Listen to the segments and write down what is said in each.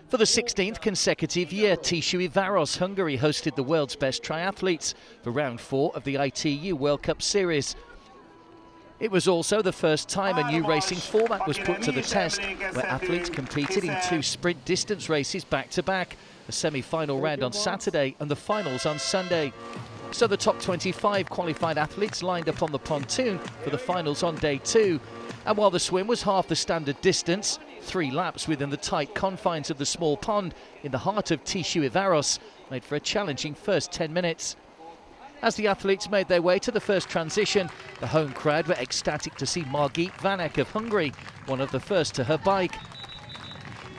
For the 16th consecutive year, Tiszaujvaros, Hungary hosted the world's best triathletes for round 4 of the ITU World Cup Series. It was also the first time a new racing format was put to the test, where athletes competed in 2 sprint distance races back-to-back, a semi-final round on Saturday and the finals on Sunday. So the top 25 qualified athletes lined up on the pontoon for the finals on day 2. And while the swim was half the standard distance, 3 laps within the tight confines of the small pond in the heart of Tiszaujvaros made for a challenging first 10 minutes. As the athletes made their way to the first transition, the home crowd were ecstatic to see Margit Vanek of Hungary, one of the first to her bike.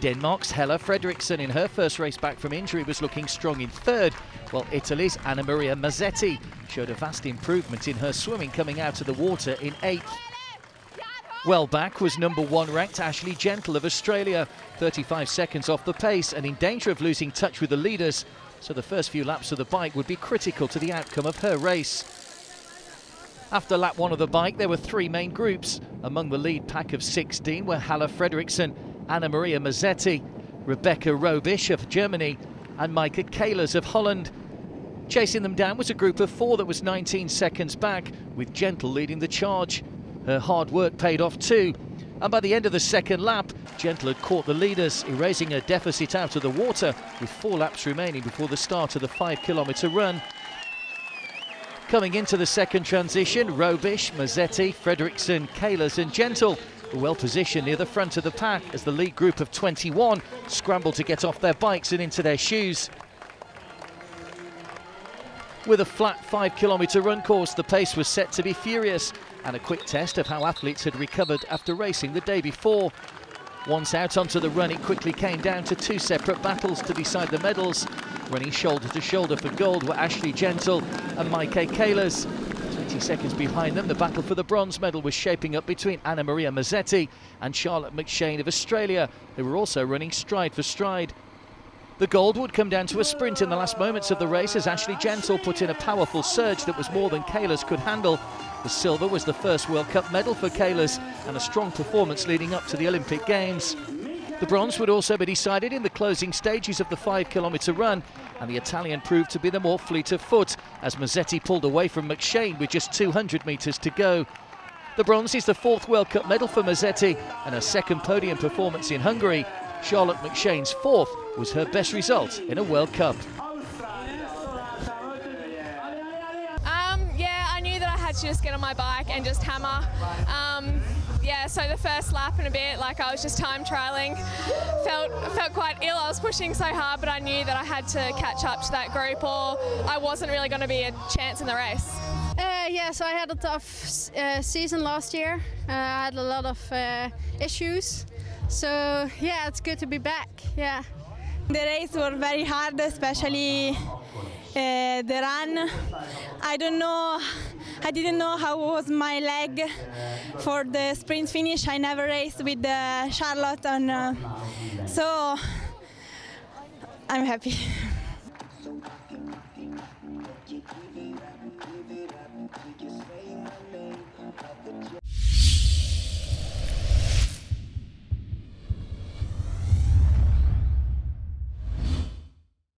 Denmark's Helle Fredriksson in her first race back from injury was looking strong in 3rd, while Italy's Anna Maria Mazzetti showed a vast improvement in her swimming coming out of the water in 8th. Well back was number 1 ranked Ashley Gentle of Australia, 35 seconds off the pace and in danger of losing touch with the leaders, so the first few laps of the bike would be critical to the outcome of her race. After lap 1 of the bike, there were 3 main groups. Among the lead pack of 16 were Helle Fredriksson, Anna Maria Mazzetti, Rebecca Robisch of Germany and Maaike Keilers of Holland. Chasing them down was a group of 4 that was 19 seconds back, with Gentle leading the charge. Her hard work paid off too, and by the end of the second lap, Gentle had caught the leaders, erasing her deficit out of the water with 4 laps remaining before the start of the 5-kilometre run. Coming into the second transition, Robisch, Mazzetti, Fredriksson, Keilers and Gentle were well positioned near the front of the pack as the lead group of 21 scrambled to get off their bikes and into their shoes. With a flat 5-kilometre run course, the pace was set to be furious, and a quick test of how athletes had recovered after racing the day before. Once out onto the run, it quickly came down to 2 separate battles to decide the medals. Running shoulder to shoulder for gold were Ashley Gentle and Maaike Keilers. 20 seconds behind them, the battle for the bronze medal was shaping up between Anna Maria Mazzetti and Charlotte McShane of Australia, who were also running stride for stride. The gold would come down to a sprint in the last moments of the race as Ashley Gentle put in a powerful surge that was more than Keilers could handle. The silver was the first World Cup medal for Keilers and a strong performance leading up to the Olympic Games. The bronze would also be decided in the closing stages of the 5-kilometre run, and the Italian proved to be the more fleet of foot as Mazzetti pulled away from McShane with just 200 metres to go. The bronze is the 4th World Cup medal for Mazzetti and her 2nd podium performance in Hungary. Charlotte McShane's 4th was her best result in a World Cup. Yeah, I knew that I had to just get on my bike and just hammer. Yeah, so the first lap and a bit, like I was just time trialling, felt quite ill. I was pushing so hard, but I knew that I had to catch up to that group or I wasn't really going to be a chance in the race. Yeah, so I had a tough season last year. I had a lot of issues. So yeah, it's good to be back. Yeah. The race was very hard, especially the run. I didn't know how was my leg for the sprint finish. I never raced with Charlotte, and so I'm happy.